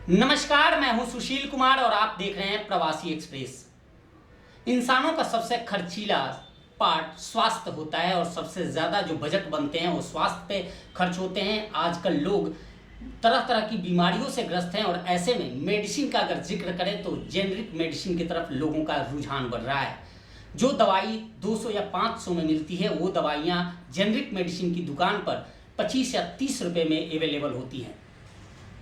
नमस्कार, मैं हूं सुशील कुमार और आप देख रहे हैं प्रवासी एक्सप्रेस। इंसानों का सबसे खर्चीला पार्ट स्वास्थ्य होता है और सबसे ज़्यादा जो बजट बनते हैं वो स्वास्थ्य पे खर्च होते हैं। आजकल लोग तरह तरह की बीमारियों से ग्रस्त हैं और ऐसे में मेडिसिन का अगर जिक्र करें तो जेनरिक मेडिसिन की तरफ लोगों का रुझान बढ़ रहा है। जो दवाई 200 या 500 में मिलती है वो दवाइयाँ जेनरिक मेडिसिन की दुकान पर 25 या 30 रुपये में अवेलेबल होती हैं।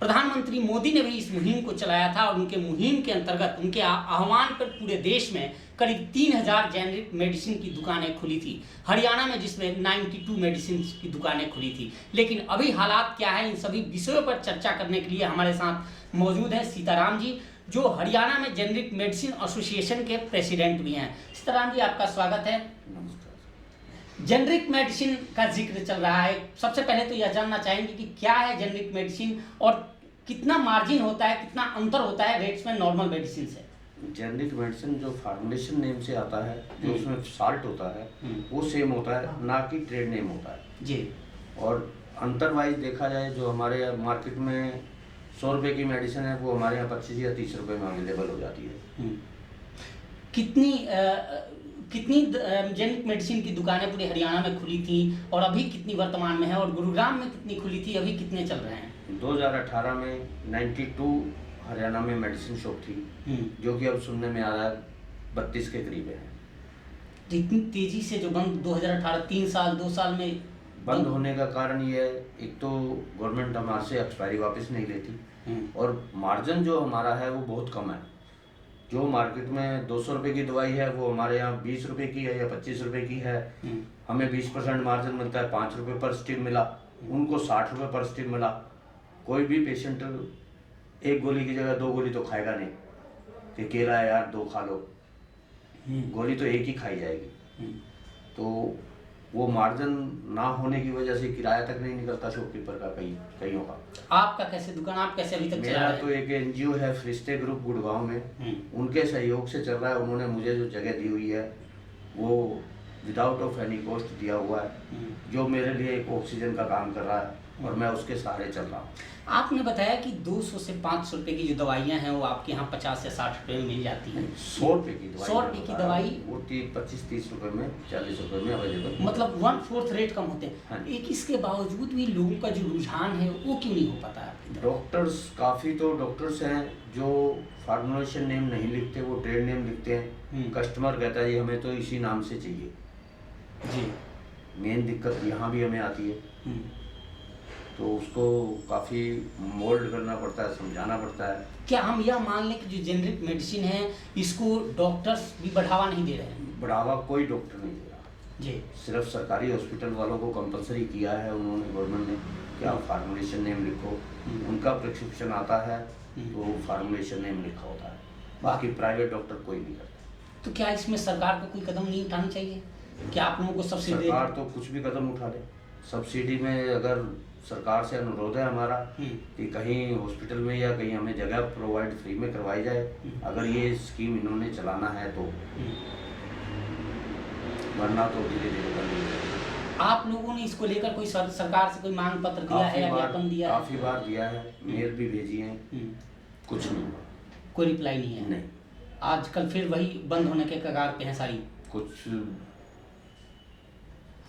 प्रधानमंत्री मोदी ने भी इस मुहिम को चलाया था और उनके मुहिम के अंतर्गत उनके आह्वान पर पूरे देश में करीब 3000 जेनरिक मेडिसिन की दुकानें खुली थी। हरियाणा में जिसमें 92 मेडिसिन की दुकानें खुली थी। लेकिन अभी हालात क्या है, इन सभी विषयों पर चर्चा करने के लिए हमारे साथ मौजूद हैं सीताराम जी, जो हरियाणा में जेनरिक मेडिसिन एसोसिएशन के प्रेसिडेंट भी हैं। सीताराम जी, आपका स्वागत है। जेनरिक मेडिसिन का जिक्र चल रहा है, सबसे पहले तो यह जानना चाहेंगे कि क्या है जेनरिक मेडिसिन और कितना मार्जिन होता है, कितना अंतर होता है रेट्स में नॉर्मल मेडिसिन से। जेनरिक मेडिसिन जो फार्मुलेशन नेम से आता है, जो उसमें साल्ट होता है वो सेम होता है, ना कि ट्रेड नेम होता है जी। और अंतर वाइज देखा जाए, जो हमारे मार्केट में 100 रुपये की मेडिसिन है वो हमारे यहाँ 25 या 30 रुपये में अवेलेबल हो जाती है। कितनी जेनरिक मेडिसिन की दुकानें पूरे हरियाणा में खुली थी और अभी कितनी वर्तमान में है, और गुरुग्राम में कितनी खुली थी, अभी कितने चल रहे हैं? 2018 में 92 हरियाणा में मेडिसिन शॉप थी, जो कि अब सुनने में आ रहा है 32 के करीब है। तो इतनी तेजी से जो बंद 2018 3 साल 2 साल में बंद होने का कारण ये है, एक तो गवर्नमेंट हमारे से एक्सपायरी वापस नहीं लेती और मार्जिन जो हमारा है वो बहुत कम है। जो मार्केट में 200 रुपये की दवाई है वो हमारे यहाँ 20 रुपये की है या 25 रुपये की है। हमें 20% मार्जिन मिलता है, 5 रुपये पर स्ट्रिप मिला, उनको 60 रुपये पर स्ट्रिप मिला। कोई भी पेशेंट एक गोली की जगह 2 गोली तो खाएगा नहीं कि केला है यार 2 खा लो, गोली तो एक ही खाई जाएगी। तो वो मार्जिन ना होने की वजह से किराया तक नहीं निकलता शॉपकीपर का, कईयों का। आपका कैसे दुकान, आप कैसे अभी तक चला रहे हैं? मेरा तो एक एनजीओ है फरिश्ते ग्रुप गुड़गांव में, उनके सहयोग से चल रहा है। उन्होंने मुझे जो जगह दी हुई है वो विदाउट ऑफ एनी कॉस्ट दिया हुआ है, जो मेरे लिए एक ऑक्सीजन का काम कर रहा है और मैं उसके सहारे चल रहा हूँ। आपने बताया कि 200 से 500 रुपए की जो दवाइयाँ हैं वो आपके यहाँ 50 या 60 रुपए में मिल जाती हैं। 100 रुपये की दवाई, 100 रुपए की दवाई वो 25-30 रुपये में, 40 रुपये में अवेलेबल, मतलब 1/4 रेट कम होते हैं। हाँ। एक इसके बावजूद भी लोगों का जो रुझान है वो क्यों नहीं हो पाता है? डॉक्टर्स काफ़ी तो डॉक्टर्स हैं जो फार्मुलेशन नेम नहीं लिखते, वो ट्रेड नेम लिखते हैं। कस्टमर कहता है ये हमें तो इसी नाम से चाहिए जी। मेन दिक्कत यहाँ भी हमें आती है, तो उसको काफ़ी मोल्ड करना पड़ता है, समझाना पड़ता है। क्या हम यह मान लें कि जो जेनरिक मेडिसिन है इसको डॉक्टर्स भी बढ़ावा नहीं दे रहे हैं? बढ़ावा कोई डॉक्टर नहीं दे रहा जी। सिर्फ सरकारी हॉस्पिटल वालों को कंपलसरी किया है उन्होंने, गवर्नमेंट ने, कि आप फार्मुलेशन नेम लिखो। उनका प्रिस्क्रिप्शन आता है तो फार्मुलेशन नेम लिखा होता है, बाकी प्राइवेट डॉक्टर कोई नहीं करता। तो क्या इसमें सरकार को कोई कदम नहीं उठाना चाहिए? क्या आप लोगों को सब्सिडी? सरकार तो कुछ भी कदम उठा ले। सब्सिडी में अगर सरकार से अनुरोध है हमारा कि कहीं हॉस्पिटल में या कहीं हमें जगह प्रोवाइड फ्री में करवाई जाए, अगर ये स्कीम इन्होंने चलाना है तो, वरना तो धीरे धीरे बंद हो जाएगी। आप लोगों ने इसको लेकर कोई सरकार से कोई मांग पत्र दिया है या ज्ञापन दिया है? काफ़ी बार दिया है, मेल भी भेजी है, कुछ नहीं हुआ, कोई रिप्लाई नहीं है। नहीं। आजकल फिर वही बंद होने के कगार पे हैं सारी। कुछ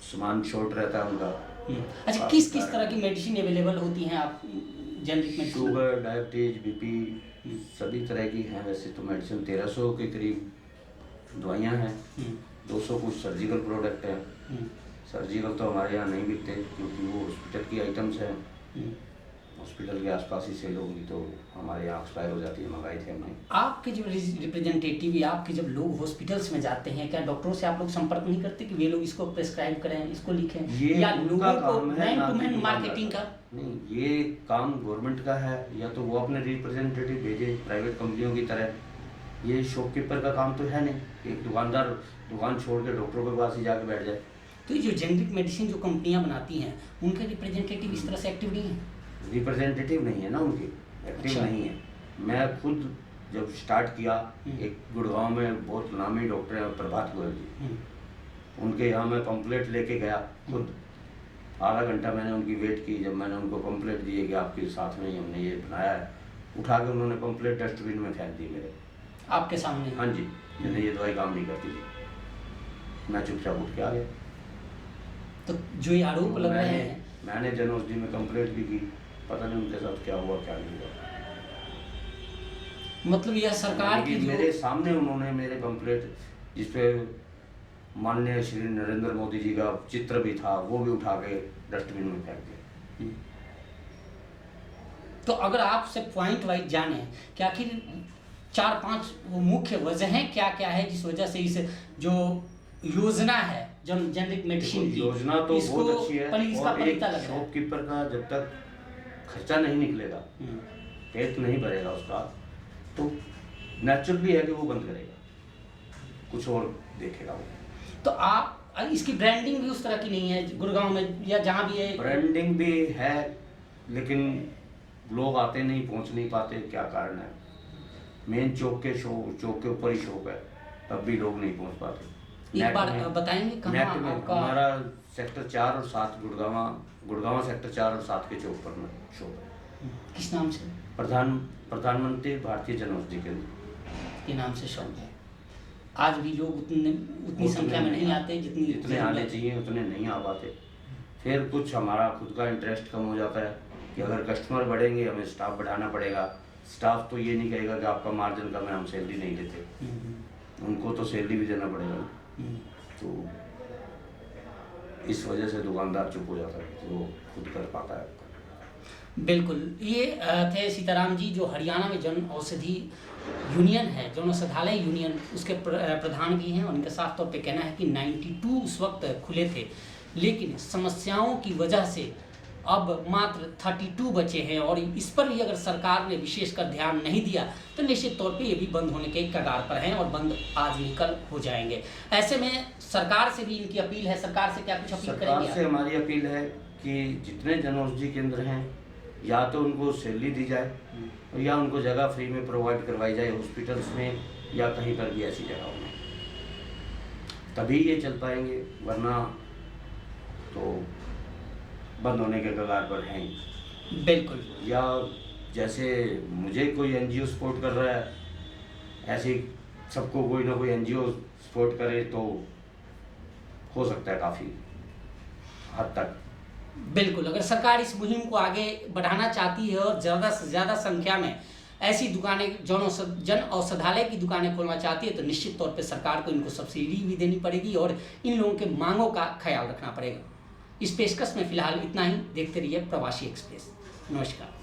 सामान शॉर्ट रहता है उनका। अच्छा, किस किस तरह की मेडिसिन अवेलेबल होती हैं आप जेनरिक में? शुगर, डायबिटीज, बीपी, सभी तरह की हैं। वैसे तो मेडिसिन 1300 के करीब दवाइयाँ हैं, 200 कुछ सर्जिकल प्रोडक्ट हैं। सर्जिकल तो हमारे यहाँ नहीं बिकते क्योंकि वो हॉस्पिटल की आइटम्स हैं, हॉस्पिटल के आसपास ही सेल होंगी, तो हमारे यहाँ एक्सपायर हो जाती है, मंगाई थे हमने। आपके जो रिप्रेजेंटेटिव या आपके जब लोग हॉस्पिटल्स में जाते हैं, क्या डॉक्टरों से आप लोग संपर्क नहीं करते कि वे लोग इसको प्रेस्क्राइब करें, इसको लिखें, या लोगों को मैन टू मैन मार्केटिंग का? नहीं, ये काम गवर्नमेंट का है, या तो वो अपने रिप्रेजेंटेटिव भेजे प्राइवेट कंपनियों की तरह। ये शॉपकीपर का काम तो है नहीं, एक दुकानदार दुकान छोड़ के डॉक्टरों के पास ही जाके बैठ जाए। तो ये जो जेनरिक मेडिसिन जो कंपनियां बनाती हैं उनके रिप्रेजेंटेटिव इस तरह से एक्टिव नहीं है? रिप्रेजेंटेटिव नहीं है ना उनकी, एक्टिव अच्छा। नहीं है। मैं खुद जब स्टार्ट किया, एक गुड़गांव में बहुत नामी डॉक्टर हैं प्रभात गोयल जी, उनके यहाँ मैं पम्पलेट लेके गया खुद। आधा घंटा मैंने उनकी वेट की, जब मैंने उनको पम्पलेट दिए कि आपके साथ में ही हमने ये बनाया है, उठा के उन्होंने पंपलेट डस्टबिन में फेंक दी मेरे। आपके सामने? हाँ जी, मैंने ये दवाई काम नहीं करती थी। मैं चुपचाप उठ के आ गया। तो जो ये आरोप लग रहे हैं, मैंने जन औषधि में कंप्लेंट भी की, पता नहीं उनके साथ क्या हुआ क्या नहीं हुआ। मतलब यह सरकार की मेरे सामने उन्होंने मेरे पंपलेट, जिसपे माननीय श्री नरेंद्र मोदी जी का चित्र भी था, वो भी उठा के डस्टबिन में फेंक दिया। तो अगर आपसे पॉइंट वाइज जाने कि आखिर 4-5 वो मुख्य वजहें क्या क्या है जिस वजह से इस जो योजना है जेनरिक मेडिसिन की, योजना तो बहुत अच्छी है, पर इसका और एक पता लग रहा है शॉपकीपर का जब तक खर्चा नहीं निकलेगा, पेट नहीं भरेगा उसका, तो नेचुरली है कि वो बंद करेगा, कुछ और देखेगा वो। तो आप इसकी ब्रांडिंग भी उस तरह की नहीं है गुड़गांव में या जहाँ भी है? ब्रांडिंग भी है, लेकिन लोग आते नहीं, पहुंच नहीं पाते, क्या कारण है? मेन चौक के ऊपर ही शॉप है, तब भी लोग नहीं पहुंच पाते। एक बार बताएंगे कहाँ आपका? हमारा सेक्टर 4 और 7 गुड़गांव सेक्टर 4 और 7 के चौक पर शॉप है। किस नाम से? प्रधानमंत्री भारतीय जन औषधि केंद्र के नाम से शॉप है। आज भी लोग उतनी संख्या में नहीं आते जितने आने चाहिए, उतने नहीं आ पाते। फिर कुछ हमारा खुद का इंटरेस्ट कम हो जाता है कि अगर कस्टमर बढ़ेंगे हमें स्टाफ बढ़ाना पड़ेगा। स्टाफ तो ये नहीं कहेगा कि आपका मार्जिन कम है, हम सैलरी नहीं देते, उनको तो सैलरी भी देना पड़ेगा। तो इस वजह से दुकानदार चुप हो जाता है, तो खुद कर पाता है। बिल्कुल, ये थे सीताराम जी जो हरियाणा में जन औषधि यूनियन है, जन औषधालय यूनियन, उसके प्रधान भी हैं। उनका साफ तौर पे कहना है कि 92 उस वक्त खुले थे, लेकिन समस्याओं की वजह से अब मात्र 32 बचे हैं, और इस पर भी अगर सरकार ने विशेषकर ध्यान नहीं दिया तो निश्चित तौर पे ये भी बंद होने के कगार पर हैं, और बंद आज नहीं कल हो जाएंगे। ऐसे में सरकार से भी इनकी अपील है, सरकार से क्या कुछ अपील करेंगे? सरकार से हमारी अपील है कि जितने जन औषधि केंद्र हैं, या तो उनको सैलरी दी जाए, या उनको जगह फ्री में प्रोवाइड करवाई जाए हॉस्पिटल्स में या कहीं पर भी ऐसी जगहों में, तभी ये चल पाएंगे, वरना तो बंद होने के कगार पर हैं। बिल्कुल। या जैसे मुझे कोई एनजीओ सपोर्ट कर रहा है, ऐसे सबको कोई ना कोई एनजीओ सपोर्ट करे तो हो सकता है काफ़ी हद तक। बिल्कुल, अगर सरकार इस मुहिम को आगे बढ़ाना चाहती है और ज़्यादा से ज़्यादा संख्या में ऐसी दुकानें जन औषधालय की दुकानें खोलना चाहती है, तो निश्चित तौर पे सरकार को इनको सब्सिडी भी देनी पड़ेगी और इन लोगों के मांगों का ख्याल रखना पड़ेगा। इस पेशकश में फिलहाल इतना ही। देखते रहिए प्रवासी एक्सप्रेस। नमस्कार।